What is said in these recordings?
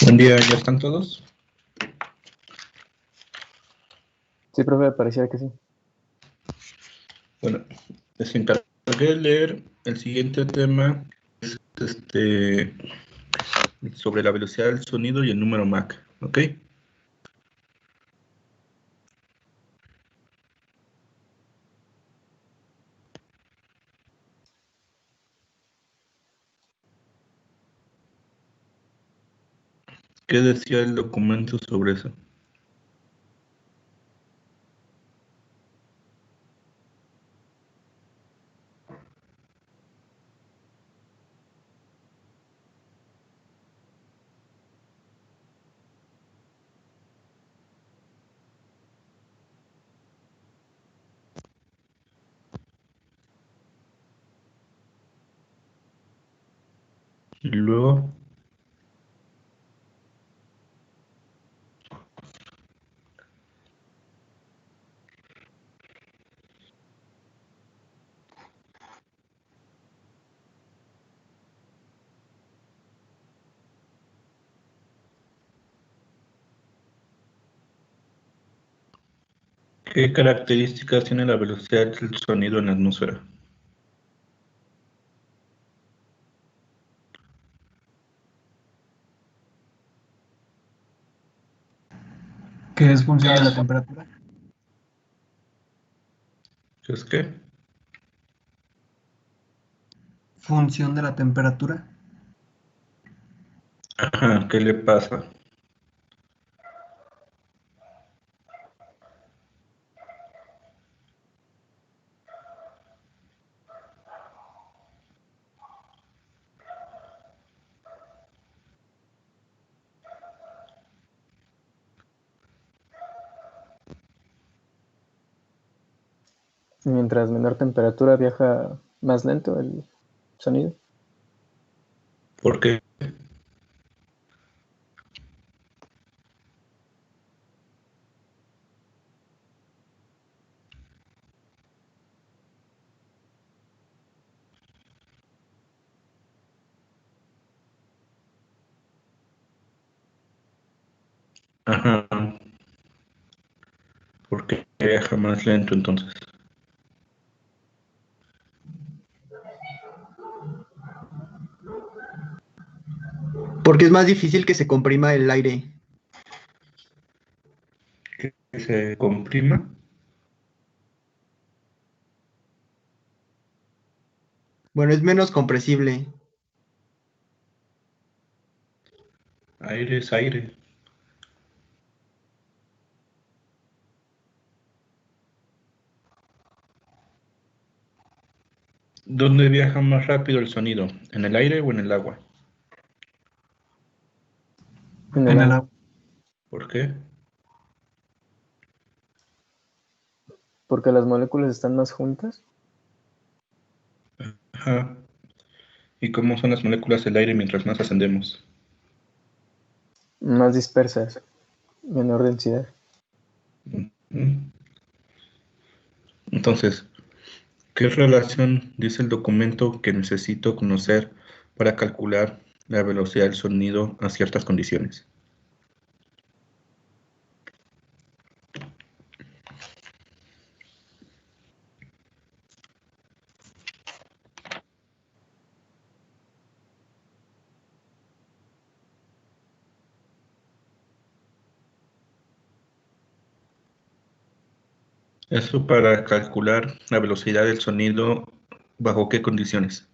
Buen día, ¿ya están todos? Sí, profe, parecía que sí. Bueno, les encargué de leer el siguiente tema, este, sobre la velocidad del sonido y el número Mach, ¿ok? ¿Qué decía el documento sobre eso? Y luego, ¿qué características tiene la velocidad del sonido en la atmósfera? ¿Qué es función de la temperatura? ¿Qué es qué? Función de la temperatura. Ajá, ¿qué le pasa? Mientras menor temperatura viaja más lento el sonido. ¿Por qué? Ajá, ¿por qué viaja más lento entonces? Porque es más difícil que se comprima el aire. ¿Que se comprima? Bueno, es menos compresible. Aire es aire. ¿Dónde viaja más rápido el sonido? ¿En el aire o en el agua? En el En el agua. agua. ¿Por qué? Porque las moléculas están más juntas. Ajá. ¿Y cómo son las moléculas del aire mientras más ascendemos? Más dispersas. Menor densidad. Mm. Entonces, ¿qué relación dice el documento que necesito conocer para calcular la velocidad del sonido a ciertas condiciones? Eso para calcular la velocidad del sonido, ¿bajo qué condiciones?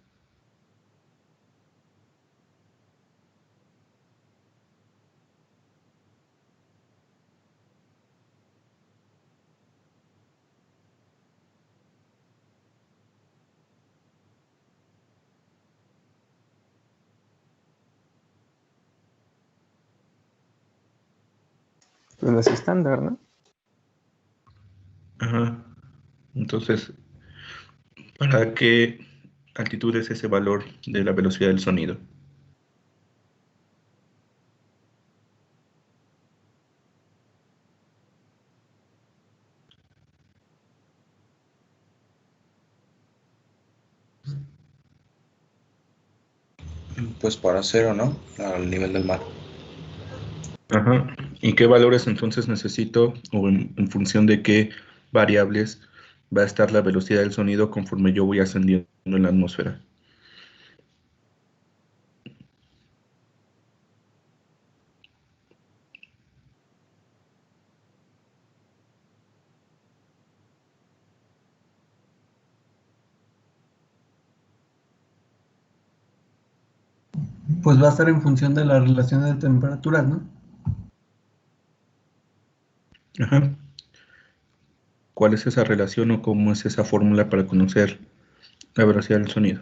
Pues las estándar, ¿no? Ajá. Entonces, ¿para qué altitud es ese valor de la velocidad del sonido? Pues para cero, ¿no? Al nivel del mar. Ajá. ¿Y qué valores entonces necesito o en función de qué variables va a estar la velocidad del sonido conforme yo voy ascendiendo en la atmósfera? Pues va a estar en función de las relaciones de temperaturas, ¿no? Ajá. ¿Cuál es esa relación o cómo es esa fórmula para conocer la velocidad del sonido?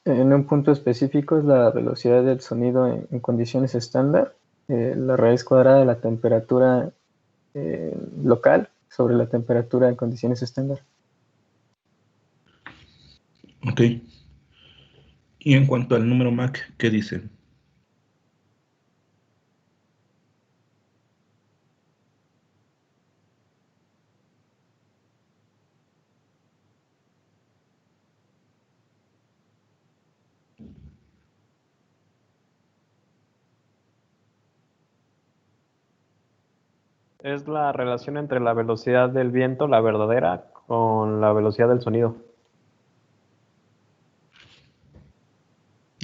En un punto específico es la velocidad del sonido en condiciones estándar, la raíz cuadrada de la temperatura local sobre la temperatura en condiciones estándar. Ok. Y en cuanto al número Mach, ¿qué dice? Es la relación entre la velocidad del viento, la verdadera, con la velocidad del sonido.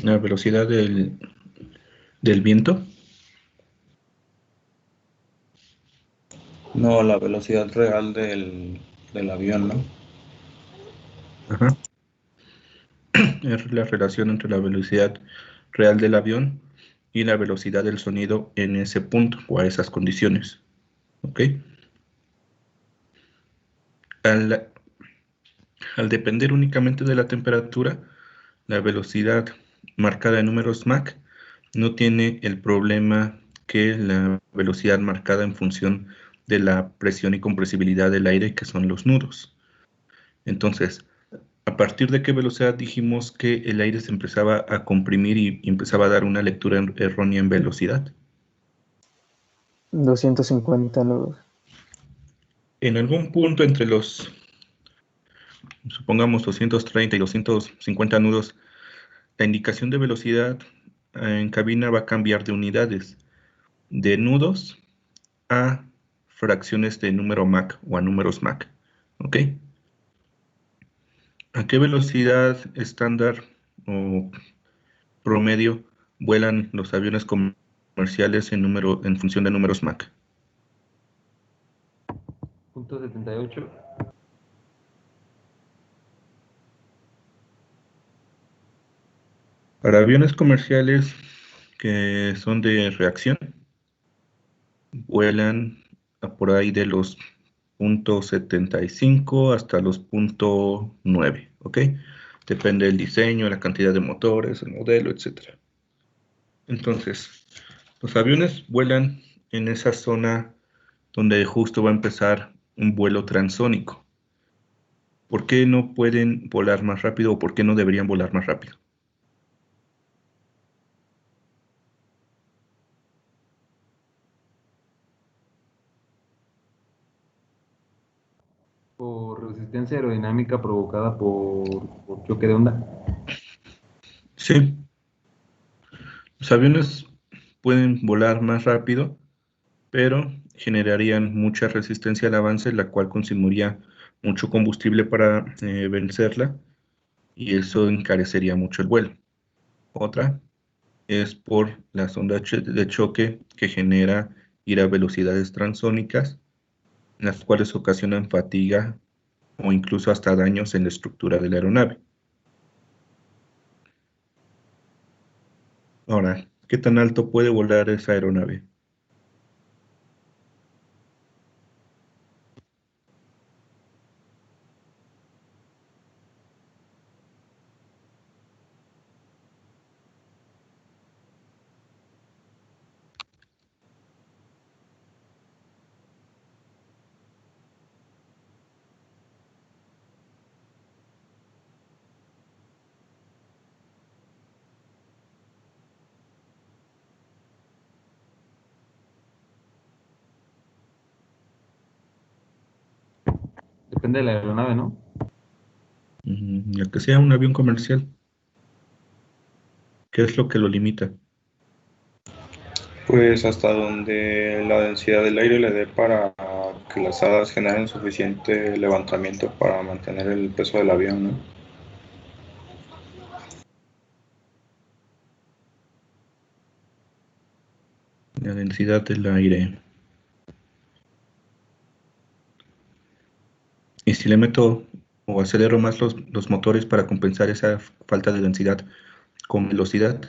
La velocidad del viento. No, la velocidad real del avión, ¿no? Ajá. Es la relación entre la velocidad real del avión y la velocidad del sonido en ese punto o a esas condiciones. ¿Ok? Al, al depender únicamente de la temperatura, la velocidad marcada en números Mach no tiene el problema que la velocidad marcada en función de la presión y compresibilidad del aire, que son los nudos. Entonces, ¿a partir de qué velocidad dijimos que el aire se empezaba a comprimir y empezaba a dar una lectura errónea en velocidad? 250 nudos. En algún punto entre los, supongamos, 230 y 250 nudos, la indicación de velocidad en cabina va a cambiar de unidades, de nudos a fracciones de número Mach o a números Mach. ¿Ok? ¿A qué velocidad estándar o promedio vuelan los aviones comerciales en función de números Mach? Punto 78. Para aviones comerciales que son de reacción, vuelan a por ahí de los .75 hasta los .9, ¿ok? Depende del diseño, la cantidad de motores, el modelo, etc. Entonces, los aviones vuelan en esa zona donde justo va a empezar un vuelo transónico. ¿Por qué no pueden volar más rápido o por qué no deberían volar más rápido? Por resistencia aerodinámica provocada por choque de onda. Sí, los aviones pueden volar más rápido, pero generarían mucha resistencia al avance, la cual consumiría mucho combustible para vencerla y eso encarecería mucho el vuelo. Otra es por las ondas de choque que genera ir a velocidades transónicas, las cuales ocasionan fatiga o incluso hasta daños en la estructura de la aeronave. Ahora, ¿qué tan alto puede volar esa aeronave? Depende de la aeronave, ¿no? La que sea un avión comercial. ¿Qué es lo que lo limita? Pues hasta donde la densidad del aire le dé para que las alas generen suficiente levantamiento para mantener el peso del avión, ¿no? La densidad del aire. Y si le meto o acelero más los motores para compensar esa falta de densidad con velocidad,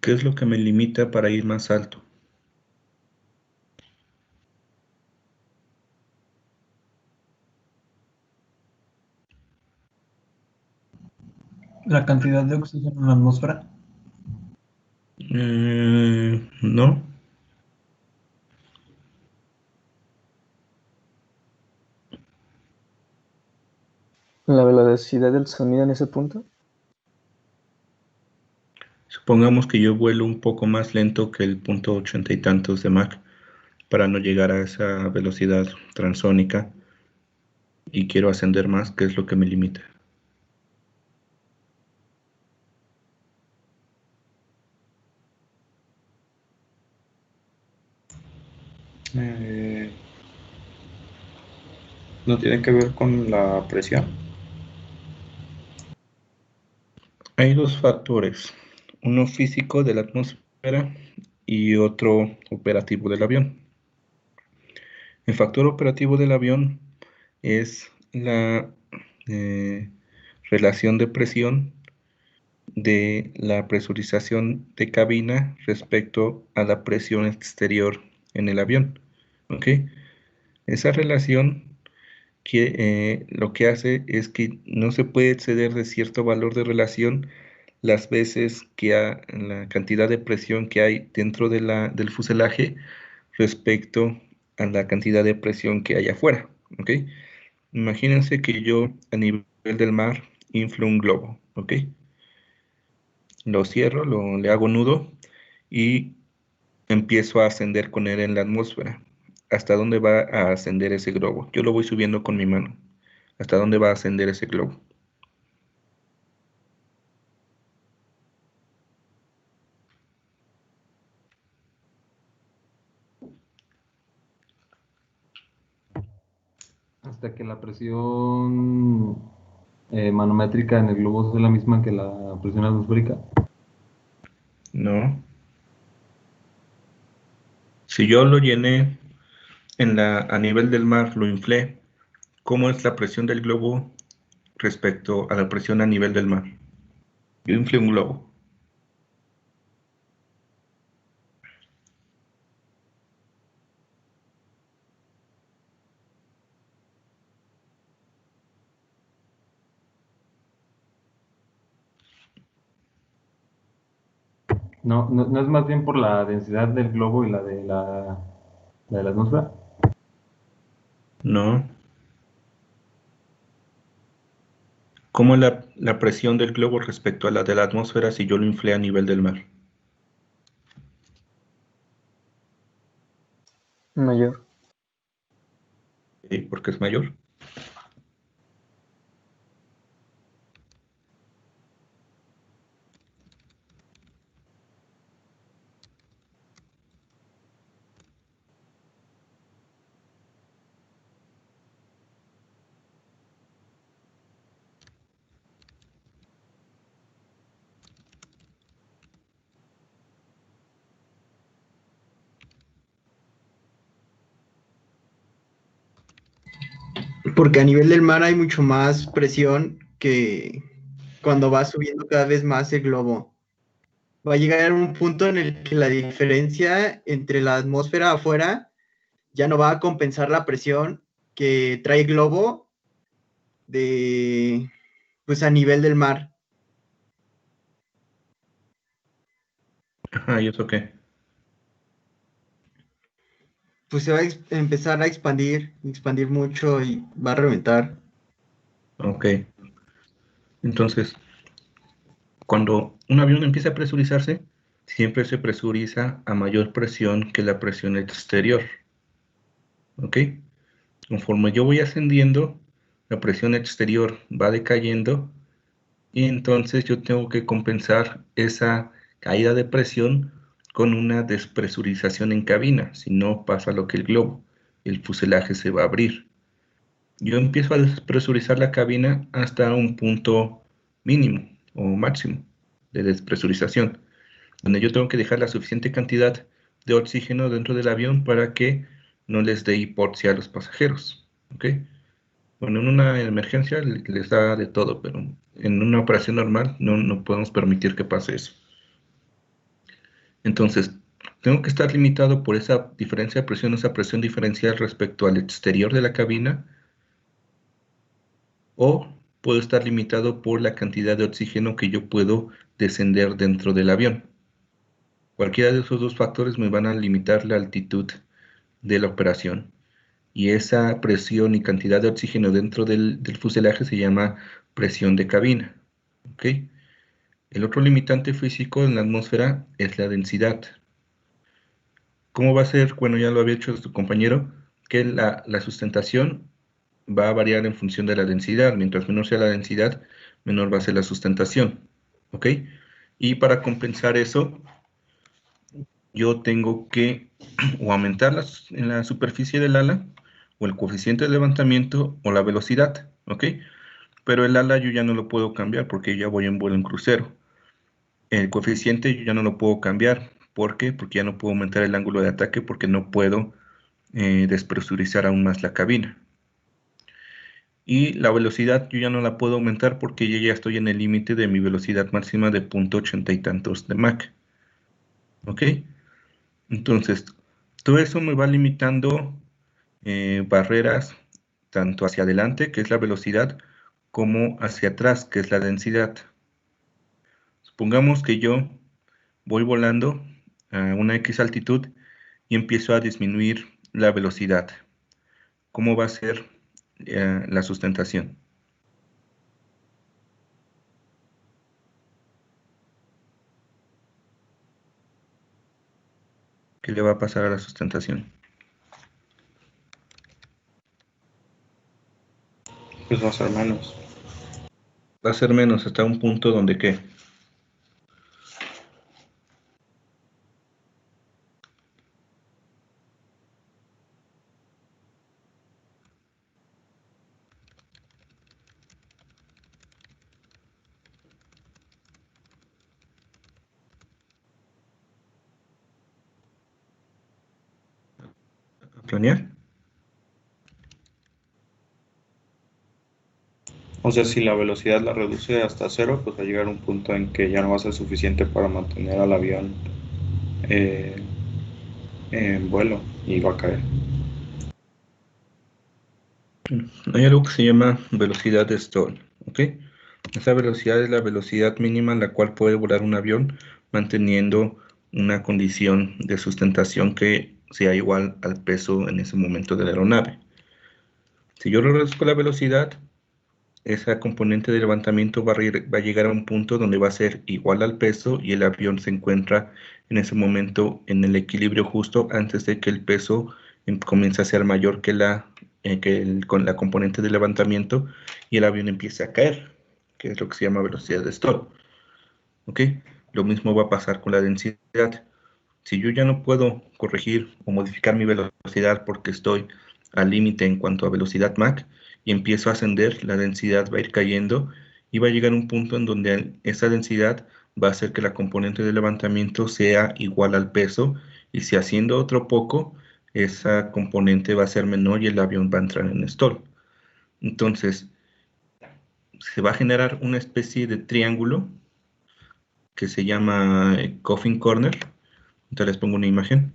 ¿qué es lo que me limita para ir más alto? La cantidad de oxígeno en la atmósfera. No, La velocidad del sonido en ese punto. supongamos que yo vuelo un poco más lento que el punto 80 y tantos de Mach para no llegar a esa velocidad transónica y quiero ascender más, ¿qué es lo que me limita? Eh, no tiene que ver con la presión. Hay dos factores, uno físico de la atmósfera y otro operativo del avión. El factor operativo del avión es la eh, relación de presión de la presurización de cabina respecto a la presión exterior en el avión. ¿Ok? Esa relación lo que hace es que no se puede exceder de cierto valor de relación las veces que la cantidad de presión que hay dentro del fuselaje respecto a la cantidad de presión que hay afuera. ¿Ok? Imagínense que yo a nivel del mar inflo un globo. ¿Ok? Lo cierro, le hago nudo y empiezo a ascender con él en la atmósfera. ¿Hasta dónde va a ascender ese globo? Yo lo voy subiendo con mi mano. ¿Hasta dónde va a ascender ese globo? Hasta que la presión manométrica en el globo es la misma que la presión atmosférica. No. Si yo lo llené a nivel del mar, lo inflé, ¿cómo es la presión del globo respecto a la presión a nivel del mar? Yo inflé un globo. No es más bien por la densidad del globo y la de la atmósfera. No. ¿Cómo es la presión del globo respecto a la de la atmósfera si yo lo inflé a nivel del mar? Mayor. ¿Por qué es mayor? Porque a nivel del mar hay mucho más presión que cuando va subiendo cada vez más el globo. Va a llegar a un punto en el que la diferencia entre la atmósfera afuera ya no va a compensar la presión que trae el globo pues a nivel del mar. Ajá, ¿y eso qué? Pues se va a empezar a expandir mucho y va a reventar. Ok. Entonces, cuando un avión empieza a presurizarse, siempre se presuriza a mayor presión que la presión exterior. ¿Ok? Conforme yo voy ascendiendo, la presión exterior va decayendo y entonces yo tengo que compensar esa caída de presión con una despresurización en cabina, si no pasa lo que el globo, el fuselaje se va a abrir. Yo empiezo a despresurizar la cabina hasta un punto mínimo o máximo de despresurización, donde yo tengo que dejar la suficiente cantidad de oxígeno dentro del avión para que no les dé hipoxia a los pasajeros. ¿Ok? Bueno, en una emergencia les da de todo, pero en una operación normal no podemos permitir que pase eso. Entonces, tengo que estar limitado por esa diferencia de presión, esa presión diferencial respecto al exterior de la cabina, o puedo estar limitado por la cantidad de oxígeno que yo puedo descender dentro del avión. Cualquiera de esos dos factores me van a limitar la altitud de la operación. Y esa presión y cantidad de oxígeno dentro del fuselaje se llama presión de cabina. ¿Ok? El otro limitante físico en la atmósfera es la densidad. ¿Cómo va a ser? Bueno, ya lo había hecho tu compañero, que la sustentación va a variar en función de la densidad. Mientras menor sea la densidad, menor va a ser la sustentación. ¿Ok? Y para compensar eso, yo tengo que o aumentar en la superficie del ala, o el coeficiente de levantamiento, o la velocidad. ¿Ok? Pero el ala yo ya no lo puedo cambiar porque ya voy en vuelo en crucero. El coeficiente yo ya no lo puedo cambiar. ¿Por qué? Porque ya no puedo aumentar el ángulo de ataque porque no puedo despresurizar aún más la cabina. Y la velocidad yo ya no la puedo aumentar porque yo ya estoy en el límite de mi velocidad máxima de 0.80 y tantos de Mach. ¿Ok? Entonces, todo eso me va limitando barreras tanto hacia adelante, que es la velocidad, como hacia atrás, que es la densidad. Supongamos que yo voy volando a una X altitud y empiezo a disminuir la velocidad. ¿Cómo va a ser la sustentación? ¿Qué le va a pasar a la sustentación? Pues va a ser menos. Va a ser menos hasta un punto donde ¿qué? ¿A planear? O sea, si la velocidad la reduce hasta cero, pues va a llegar a un punto en que ya no va a ser suficiente para mantener al avión en vuelo y va a caer. Hay algo que se llama velocidad de stall, ¿ok? Esa velocidad es la velocidad mínima en la cual puede volar un avión manteniendo una condición de sustentación que sea igual al peso en ese momento de la aeronave. Si yo reduzco la velocidad, esa componente de levantamiento va a llegar a un punto donde va a ser igual al peso y el avión se encuentra en ese momento en el equilibrio justo antes de que el peso comience a ser mayor que con la componente de levantamiento y el avión empiece a caer, que es lo que se llama velocidad de stall. ¿Ok? Lo mismo va a pasar con la densidad. Si yo ya no puedo corregir o modificar mi velocidad porque estoy al límite en cuanto a velocidad Mach y empiezo a ascender, la densidad va a ir cayendo y va a llegar un punto en donde esa densidad va a hacer que la componente de levantamiento sea igual al peso y si haciendo otro poco, esa componente va a ser menor y el avión va a entrar en stall. Entonces, se va a generar una especie de triángulo que se llama Coffin Corner. Entonces les pongo una imagen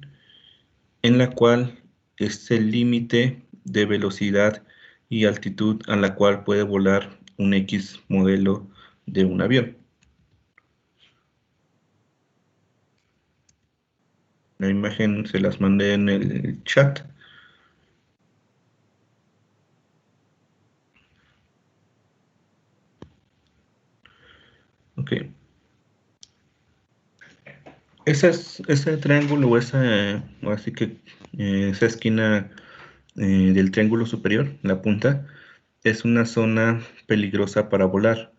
en la cual es el límite de velocidad y altitud a la cual puede volar un X modelo de un avión. La imagen se las mandé en el chat. Ok. Ese triángulo o así que esa esquina del triángulo superior, la punta, es una zona peligrosa para volar.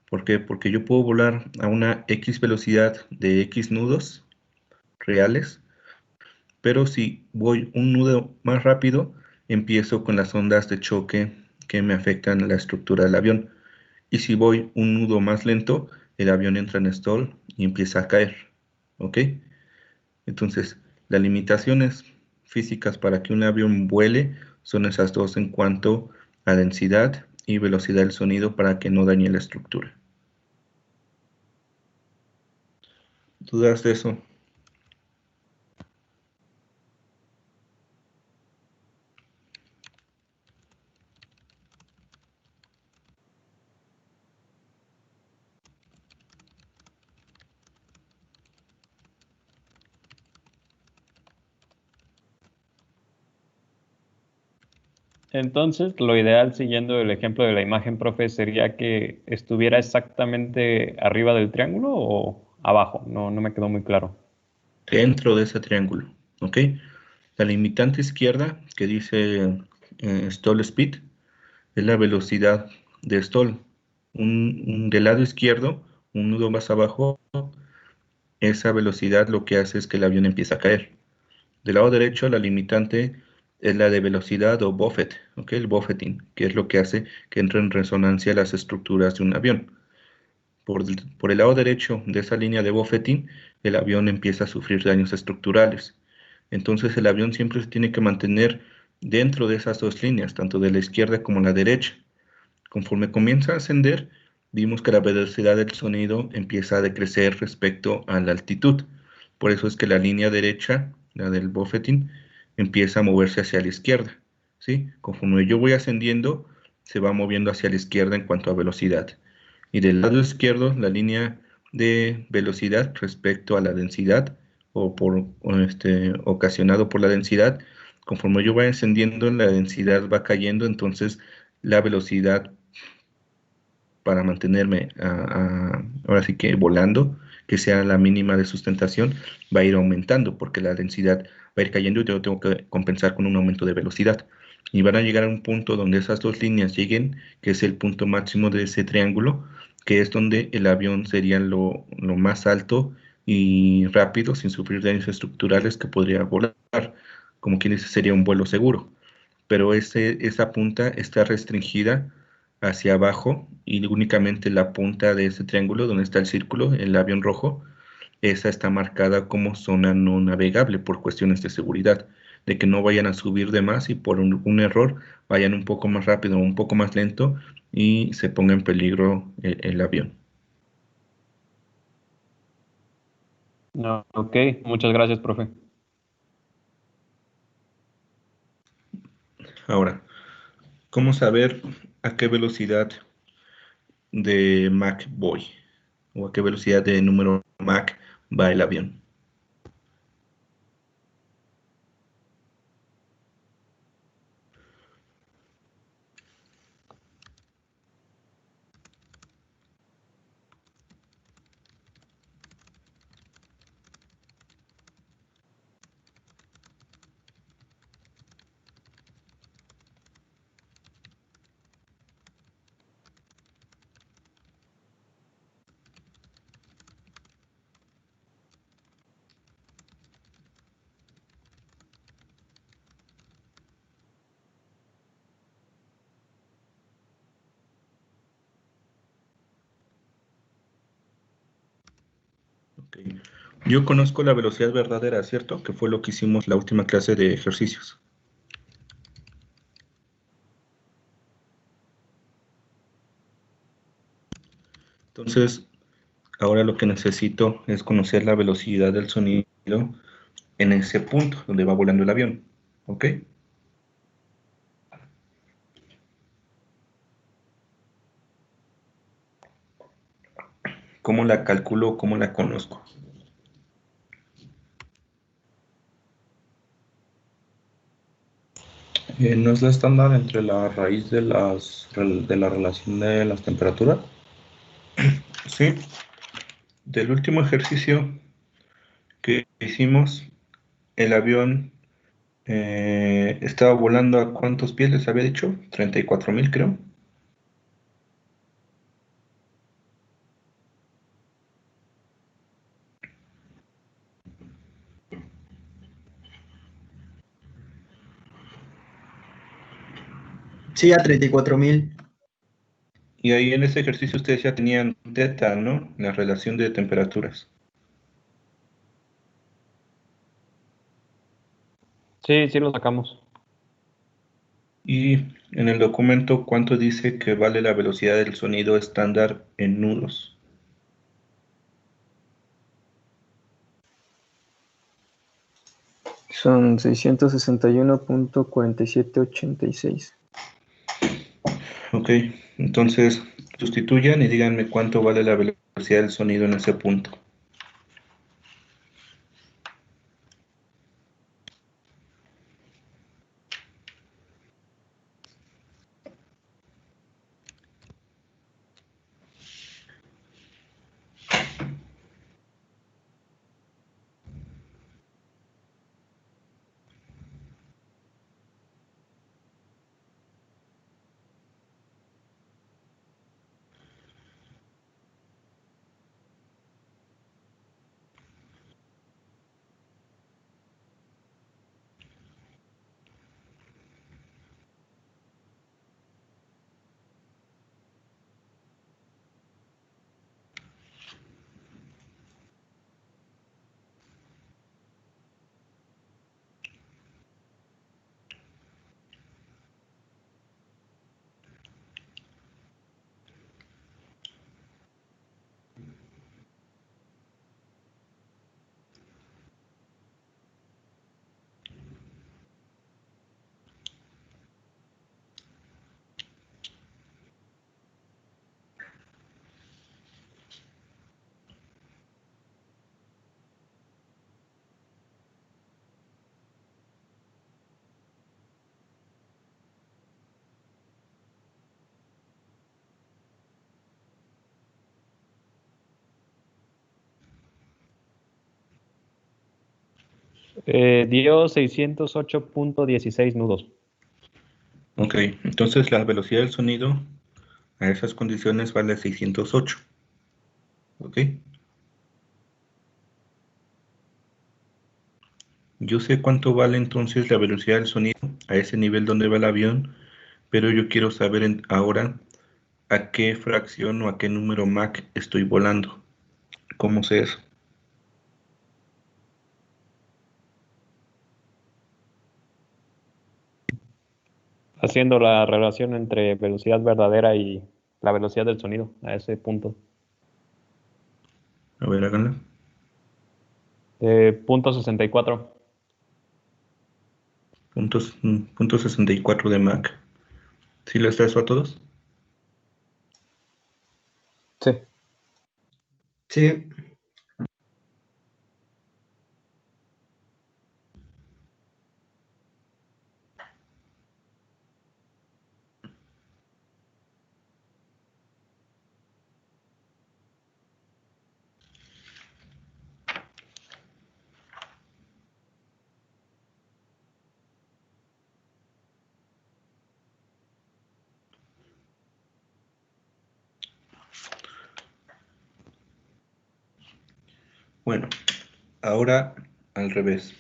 ¿Por qué? Porque yo puedo volar a una X velocidad de X nudos reales, pero si voy un nudo más rápido, empiezo con las ondas de choque que me afectan la estructura del avión. Y si voy un nudo más lento, el avión entra en stall y empieza a caer. ¿Ok? Entonces, las limitaciones físicas para que un avión vuele son esas dos en cuanto a densidad y velocidad del sonido para que no dañe la estructura. ¿Dudas de eso? Entonces, lo ideal, siguiendo el ejemplo de la imagen, profe, sería que estuviera exactamente arriba del triángulo o abajo. No, no me quedó muy claro. Dentro de ese triángulo, ¿ok? La limitante izquierda que dice stall speed es la velocidad de stall. Del lado izquierdo, un nudo más abajo, esa velocidad lo que hace es que el avión empieza a caer. Del lado derecho, la limitante es la de velocidad o buffet, ¿ok? El buffeting, que es lo que hace que entre en resonancia las estructuras de un avión. Por el lado derecho de esa línea de buffeting, el avión empieza a sufrir daños estructurales. Entonces el avión siempre se tiene que mantener dentro de esas dos líneas, tanto de la izquierda como la derecha. Conforme comienza a ascender, vimos que la velocidad del sonido empieza a decrecer respecto a la altitud. Por eso es que la línea derecha, la del buffeting, empieza a moverse hacia la izquierda, ¿sí? Conforme yo voy ascendiendo, se va moviendo hacia la izquierda en cuanto a velocidad. Y del lado izquierdo, la línea de velocidad respecto a la densidad ocasionado por la densidad, conforme yo voy ascendiendo, la densidad va cayendo, entonces la velocidad para mantenerme ahora sí que volando, que sea la mínima de sustentación, va a ir aumentando porque la densidad va a ir cayendo y yo tengo que compensar con un aumento de velocidad. Y van a llegar a un punto donde esas dos líneas lleguen, que es el punto máximo de ese triángulo, que es donde el avión sería lo más alto y rápido, sin sufrir daños estructurales, que podría volar. Como quien dice, sería un vuelo seguro. Pero esa punta está restringida hacia abajo y únicamente la punta de ese triángulo donde está el círculo, el avión rojo, esa está marcada como zona no navegable por cuestiones de seguridad, de que no vayan a subir de más y por un error vayan un poco más rápido o un poco más lento y se ponga en peligro el avión. No, ok, muchas gracias, profe. Ahora, ¿cómo saber a qué velocidad de Mach voy? ¿O a qué velocidad de número Mach va el avión? Okay. Yo conozco la velocidad verdadera, ¿cierto? Que fue lo que hicimos la última clase de ejercicios. Entonces, ahora lo que necesito es conocer la velocidad del sonido en ese punto donde va volando el avión. ¿Ok? ¿Cómo la calculo? ¿Cómo la conozco? ¿No es la estándar entre la raíz de la relación de las temperaturas? Sí, del último ejercicio que hicimos, el avión estaba volando a ¿cuántos pies les había dicho? 34.000, creo. Sí, a 34.000. Y ahí en ese ejercicio ustedes ya tenían teta, ¿no? La relación de temperaturas. Sí, sí lo sacamos. Y en el documento, ¿cuánto dice que vale la velocidad del sonido estándar en nudos? Son 661.4786. Ok, entonces sustituyan y díganme cuánto vale la velocidad del sonido en ese punto. Dio 608.16 nudos. Ok, entonces la velocidad del sonido a esas condiciones vale 608. Ok, yo sé cuánto vale entonces la velocidad del sonido a ese nivel donde va el avión, pero yo quiero saber ahora a qué fracción o a qué número Mach estoy volando. ¿Cómo sé eso? Haciendo la relación entre velocidad verdadera y la velocidad del sonido a ese punto. A ver, háganla. Punto 64. Punto 64 de Mach. ¿Sí les da eso a todos? Sí. Sí. Bueno, ahora al revés.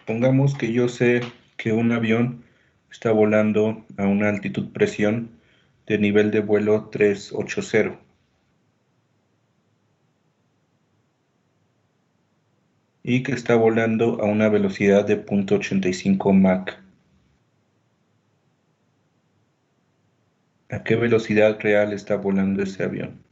Pongamos que yo sé que un avión está volando a una altitud presión de nivel de vuelo 380 y que está volando a una velocidad de 0.85 Mach. ¿A qué velocidad real está volando ese avión?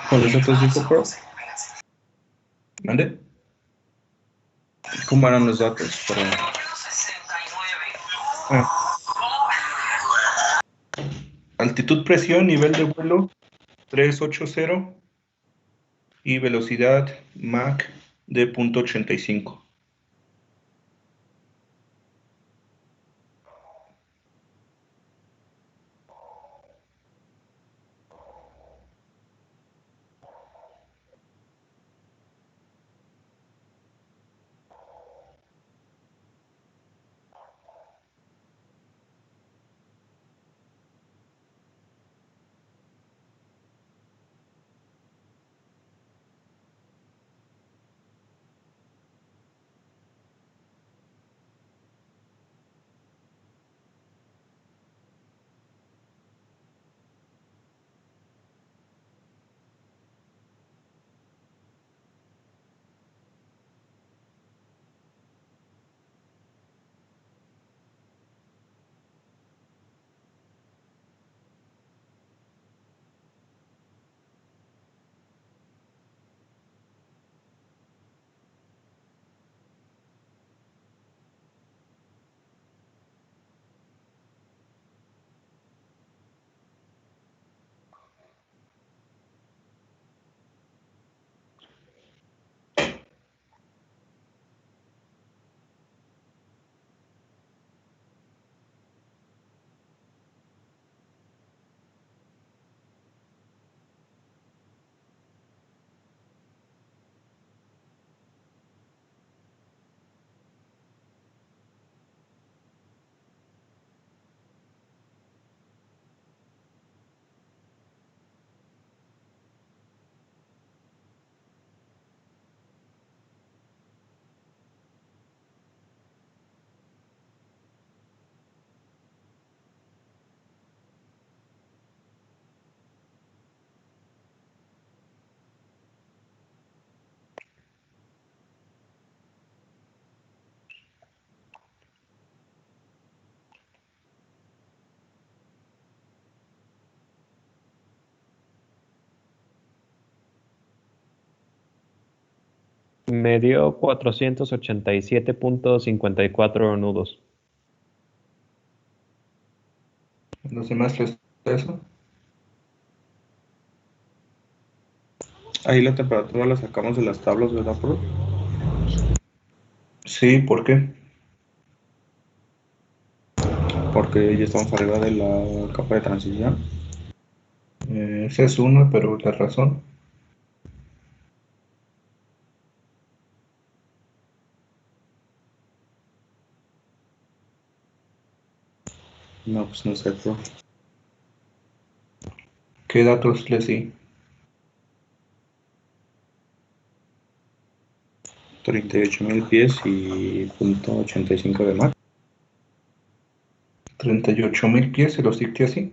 ¿Cuáles datos dijo, Pro? ¿Mande? ¿Cómo eran los datos? Ah. Altitud, presión, nivel de vuelo 380 y velocidad Mach de 0.85. Me dio 487.54 nudos. ¿Los demás les da eso? Ahí la temperatura la sacamos de las tablas, ¿verdad, Pro? Sí, ¿por qué? Porque ya estamos arriba de la capa de transición. Esa es una, pero la razón. No, pues no sé, Pro. ¿Qué datos les di? 38.000 pies y 0.85 de Mach. 38.000 pies, ¿se los dicté así?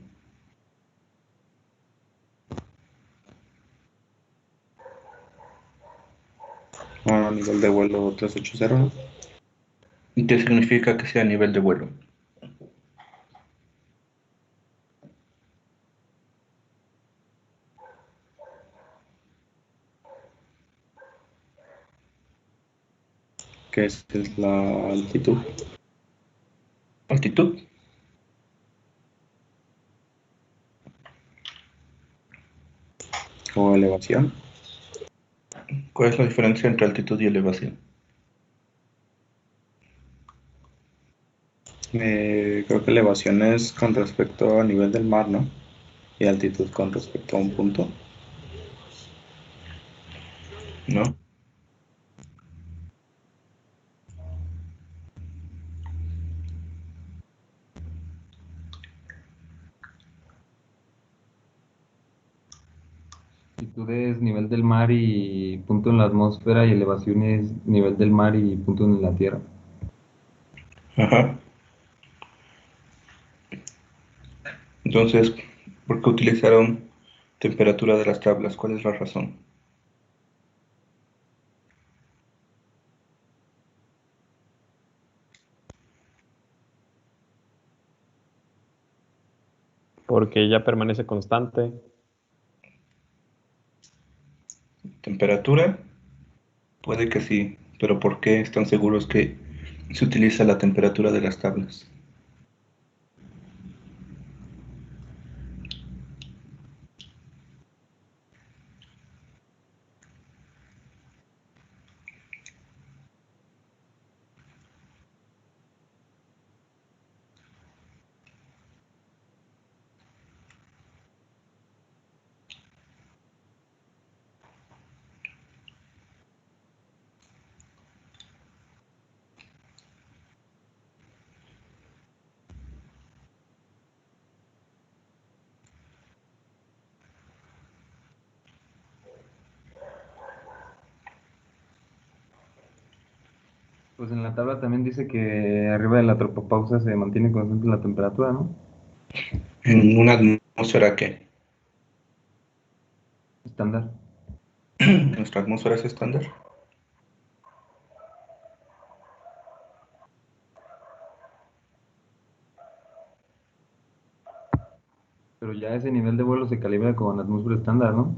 A nivel de vuelo 380, ¿no? ¿Y qué significa que sea nivel de vuelo? Que es la altitud. ¿Altitud? O elevación. ¿Cuál es la diferencia entre altitud y elevación? Creo que elevación es con respecto a nivel del mar, ¿no? Y altitud con respecto a un punto. ¿No? Altitud es nivel del mar y punto en la atmósfera, y elevación es nivel del mar y punto en la tierra. Ajá. Entonces, ¿por qué utilizaron temperatura de las tablas? ¿Cuál es la razón? Porque ya permanece constante. Temperatura, puede que sí, pero ¿por qué están seguros que se utiliza la temperatura de las tablas? Pues en la tabla también dice que arriba de la tropopausa se mantiene constante la temperatura, ¿no? En una atmósfera que Estándar. nuestra atmósfera es estándar. Pero ya ese nivel de vuelo se calibra con atmósfera estándar, ¿no?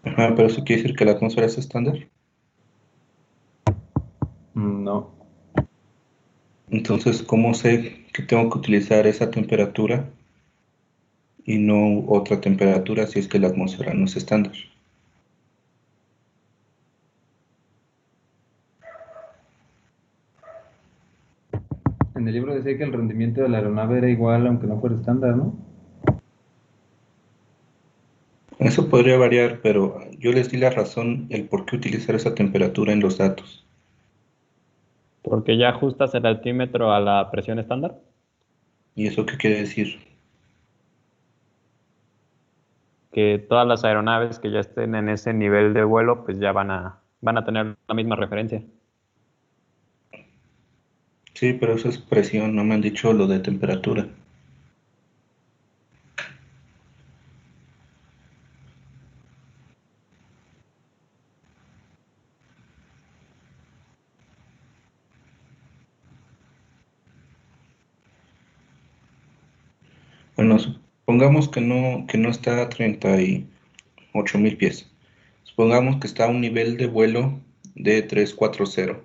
Ajá, pero eso quiere decir que la atmósfera es estándar. No. Entonces, ¿cómo sé que tengo que utilizar esa temperatura y no otra temperatura si es que la atmósfera no es estándar? En el libro decía que el rendimiento de la aeronave era igual aunque no fuera estándar, ¿no? Eso podría variar, pero yo les di la razón el por qué utilizar esa temperatura en los datos. Porque ya ajustas el altímetro a la presión estándar. ¿Y eso qué quiere decir? Que todas las aeronaves que ya estén en ese nivel de vuelo, pues ya van a tener la misma referencia. Sí, pero eso es presión, no me han dicho lo de temperatura. Bueno, supongamos que no está a 38.000 pies. Supongamos que está a un nivel de vuelo de 340.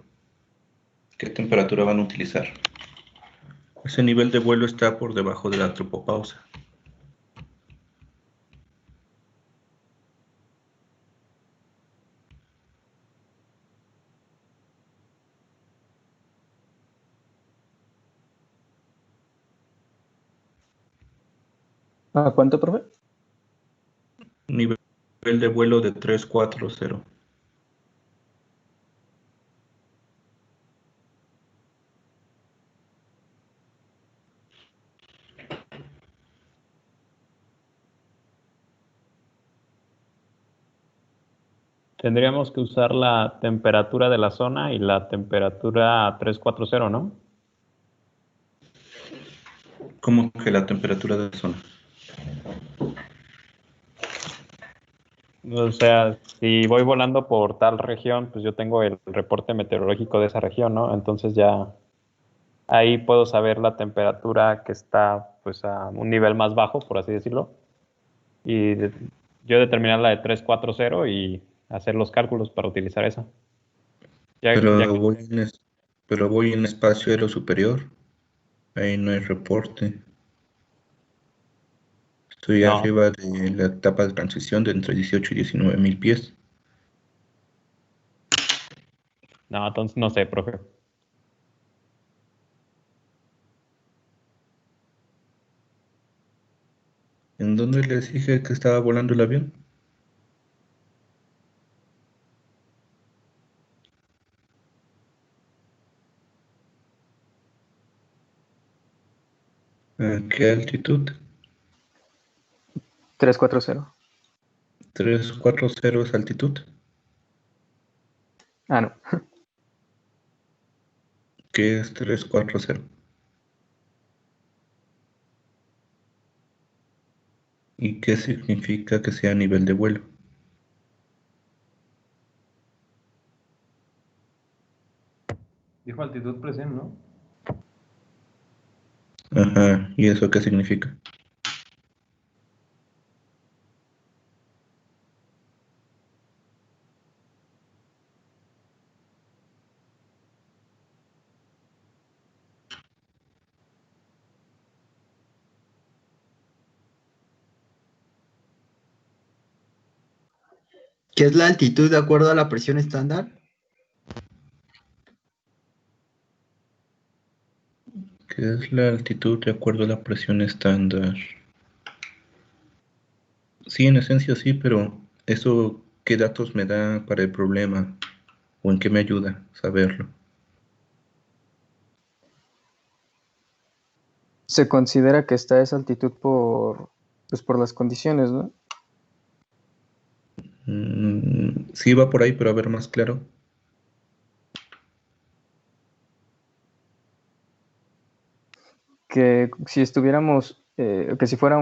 ¿Qué temperatura van a utilizar? Ese nivel de vuelo está por debajo de la tropopausa. ¿A cuánto, profe? Nivel de vuelo de 340. Tendríamos que usar la temperatura de la zona y la temperatura 340, ¿no? ¿Cómo que la temperatura de la zona? O sea, si voy volando por tal región, pues yo tengo el reporte meteorológico de esa región, ¿no? Entonces ya ahí puedo saber la temperatura que está pues a un nivel más bajo, por así decirlo. Y yo determinar la de 340 y hacer los cálculos para utilizar esa. Ya Pero que pero voy en espacio aéreo superior. Ahí no hay reporte. Estoy no, arriba de la etapa de transición de entre 18 y 19.000 pies. no, entonces no sé, profe. ¿En dónde les dije que estaba volando el avión? ¿A qué altitud? 340. 340 es altitud. Ah, no. ¿Qué es 340? ¿Y qué significa que sea nivel de vuelo? Dijo altitud presión, ¿no? Ajá. ¿Y eso qué significa? ¿Qué es la altitud de acuerdo a la presión estándar? ¿Qué es la altitud de acuerdo a la presión estándar? Sí, en esencia sí, pero eso, ¿qué datos me da para el problema? ¿O en qué me ayuda saberlo? Se considera que está a esa altitud pues por las condiciones, ¿no? Sí va por ahí, pero a ver más claro. Que si estuviéramos, que si fuera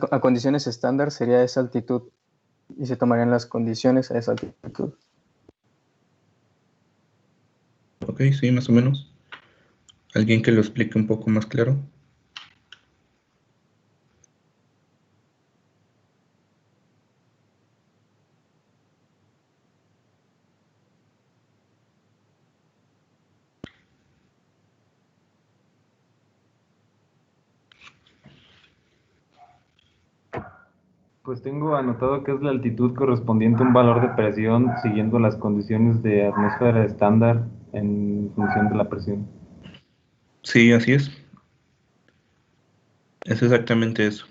a condiciones estándar sería esa altitud y se tomarían las condiciones a esa altitud. Ok, sí, más o menos. ¿Alguien que lo explique un poco más claro? Pues tengo anotado que es la altitud correspondiente a un valor de presión siguiendo las condiciones de atmósfera estándar en función de la presión. Sí, así es. Es exactamente eso.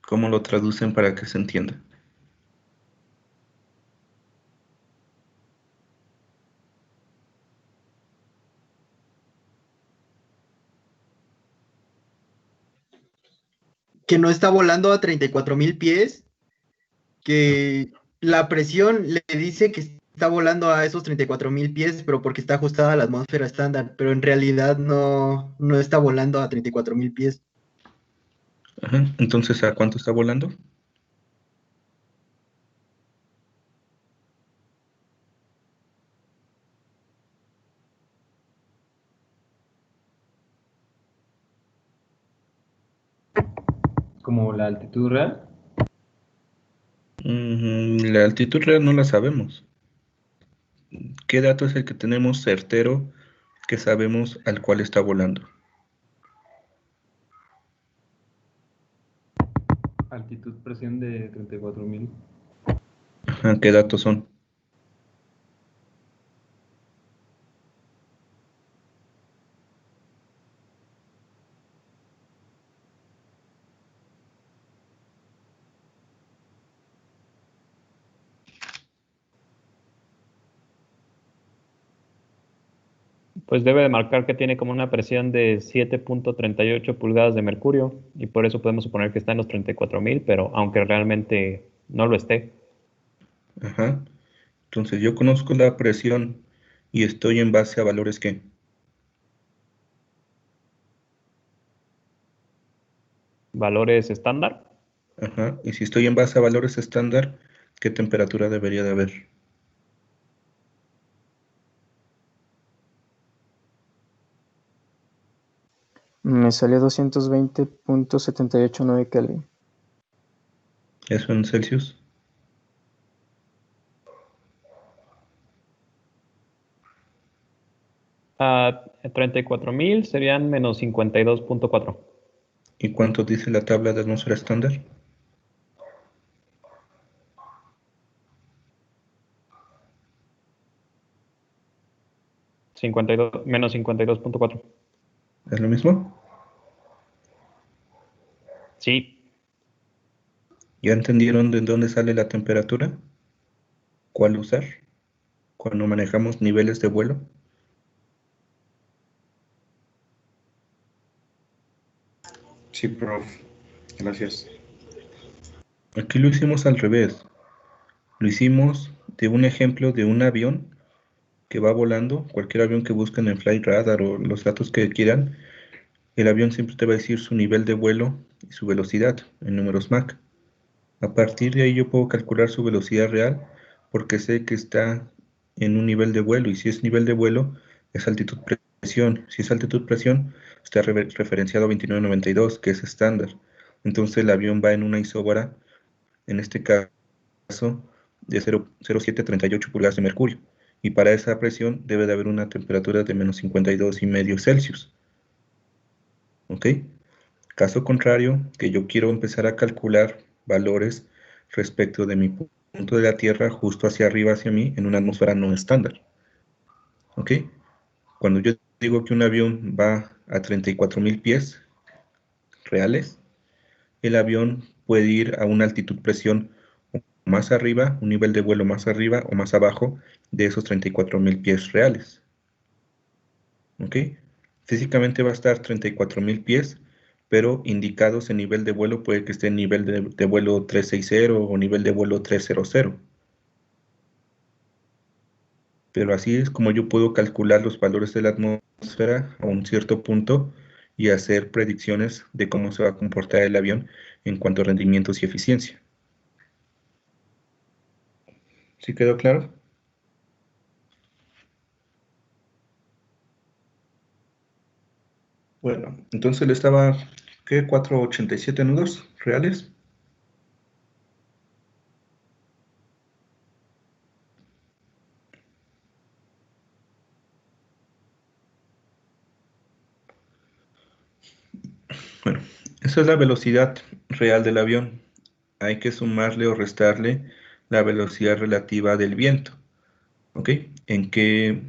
¿Cómo lo traducen para que se entienda? Que no está volando a 34,000 pies, que la presión le dice que está volando a esos 34,000 pies, pero porque está ajustada a la atmósfera estándar, pero en realidad no está volando a 34,000 pies. Ajá. Entonces, ¿a cuánto está volando? Como la altitud real. La altitud real no la sabemos. ¿Qué dato es el que tenemos certero que sabemos al cual está volando? Altitud presión de 34,000. Ajá, ¿qué datos son? Pues debe de marcar que tiene como una presión de 7.38 pulgadas de mercurio y por eso podemos suponer que está en los 34,000, pero aunque realmente no lo esté. Ajá. Entonces yo conozco la presión y estoy en base a valores que. Valores estándar. Ajá. Y si estoy en base a valores estándar, ¿qué temperatura debería de haber? Me salió 220.789 Kelvin. ¿Eso en Celsius? A 34,000 serían menos 52.4. ¿Y cuánto dice la tabla de atmósfera estándar? Menos 52.4. ¿Es lo mismo? Sí. ¿Ya entendieron de dónde sale la temperatura? ¿Cuál usar cuando manejamos niveles de vuelo? Sí, prof. Gracias. Aquí lo hicimos al revés. Lo hicimos de un ejemplo de un avión que va volando, cualquier avión que busquen en Flight Radar o los datos que quieran, el avión siempre te va a decir su nivel de vuelo y su velocidad en números Mach. A partir de ahí yo puedo calcular su velocidad real porque sé que está en un nivel de vuelo y si es nivel de vuelo es altitud presión. Si es altitud presión está referenciado 2992, que es estándar. Entonces el avión va en una isóbara, en este caso, de 0,738 pulgadas de mercurio. Y para esa presión debe de haber una temperatura de menos 52,5 Celsius. ¿Ok? Caso contrario, que yo quiero empezar a calcular valores respecto de mi punto de la Tierra justo hacia arriba, hacia mí, en una atmósfera no estándar. ¿Ok? Cuando yo digo que un avión va a 34,000 pies reales, el avión puede ir a una altitud presión más arriba, un nivel de vuelo más arriba o más abajo de esos 34,000 pies reales. ¿Ok? Físicamente va a estar 34,000 pies, pero indicados en nivel de vuelo puede que esté en nivel de vuelo 360 o nivel de vuelo 300. Pero así es como yo puedo calcular los valores de la atmósfera a un cierto punto y hacer predicciones de cómo se va a comportar el avión en cuanto a rendimientos y eficiencia. ¿Sí quedó claro? Bueno, entonces le estaba, ¿qué? 487 nudos reales. Bueno, esa es la velocidad real del avión. Hay que sumarle o restarle la velocidad relativa del viento. ¿Ok? En que,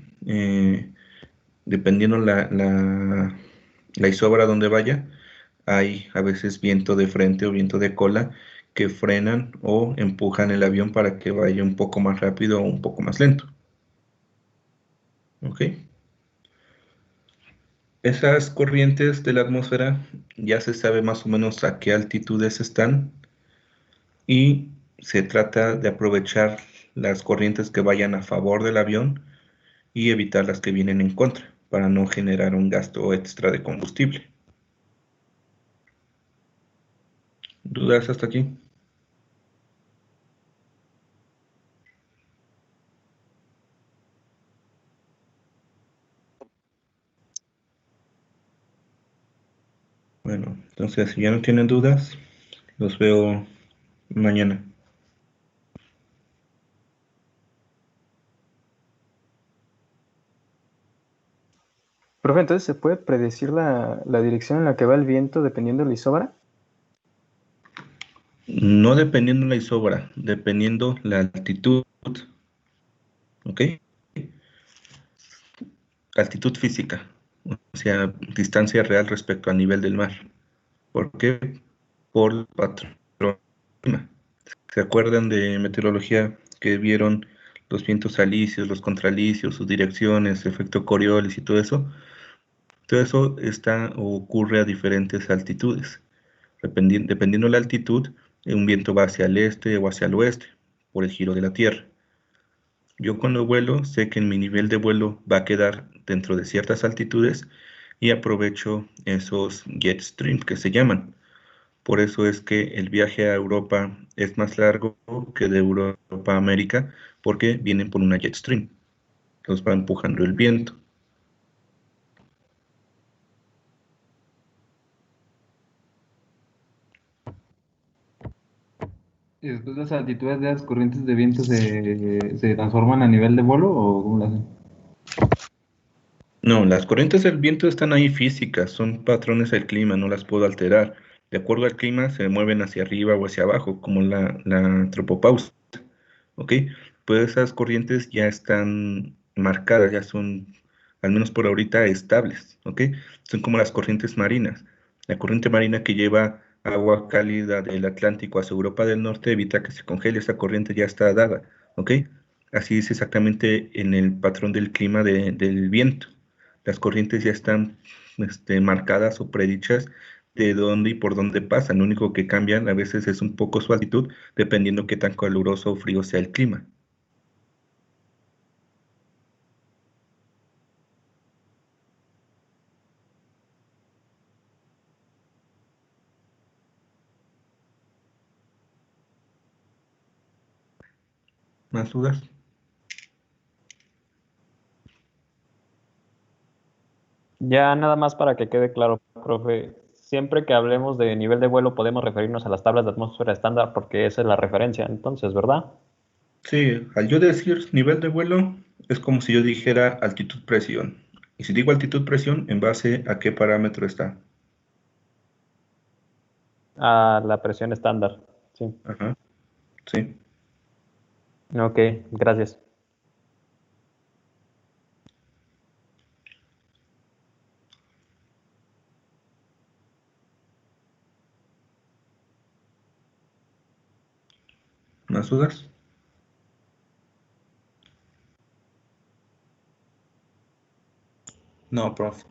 dependiendo la isóbara donde vaya, hay a veces viento de frente o viento de cola que frenan o empujan el avión para que vaya un poco más rápido o un poco más lento. ¿Ok? Esas corrientes de la atmósfera ya se sabe más o menos a qué altitudes están y se trata de aprovechar las corrientes que vayan a favor del avión y evitar las que vienen en contra para no generar un gasto extra de combustible. ¿Dudas hasta aquí? Bueno, entonces si ya no tienen dudas, los veo mañana. Profe, entonces ¿se puede predecir la dirección en la que va el viento dependiendo de la isóbara? No dependiendo la isóbara, dependiendo la altitud, ¿ok? Altitud física, o sea, distancia real respecto al nivel del mar. ¿Por qué? Por el patrón. ¿Se acuerdan de meteorología que vieron los vientos alisios, los contralisios, sus direcciones, efecto Coriolis y todo eso? Todo eso ocurre a diferentes altitudes. Dependiendo de la altitud, un viento va hacia el este o hacia el oeste, por el giro de la Tierra. Yo cuando vuelo sé que mi nivel de vuelo va a quedar dentro de ciertas altitudes y aprovecho esos jet streams que se llaman. Por eso es que el viaje a Europa es más largo que de Europa a América, porque vienen por una jet stream. Los va empujando el viento. ¿Y después las altitudes de las corrientes de viento se transforman a nivel de vuelo o cómo lo hacen? No, las corrientes del viento están ahí físicas, son patrones del clima, no las puedo alterar. De acuerdo al clima se mueven hacia arriba o hacia abajo, como la tropopausa. ¿Ok? Pues esas corrientes ya están marcadas, ya son, al menos por ahorita, estables. ¿Ok? Son como las corrientes marinas. La corriente marina que lleva agua cálida del Atlántico hacia Europa del Norte evita que se congele, esa corriente ya está dada. ¿Ok? Así es exactamente en el patrón del clima del viento. Las corrientes ya están marcadas o predichas de dónde y por dónde pasan. Lo único que cambian a veces es un poco su altitud, dependiendo qué tan caluroso o frío sea el clima. ¿Más dudas? Ya nada más para que quede claro, profe, siempre que hablemos de nivel de vuelo podemos referirnos a las tablas de atmósfera estándar porque esa es la referencia, entonces, ¿verdad? Sí, al yo decir nivel de vuelo, es como si yo dijera altitud-presión. Y si digo altitud-presión, ¿en base a qué parámetro está? A la presión estándar, sí. Ajá, sí. Ok, gracias. ¿Más dudas? No, profe.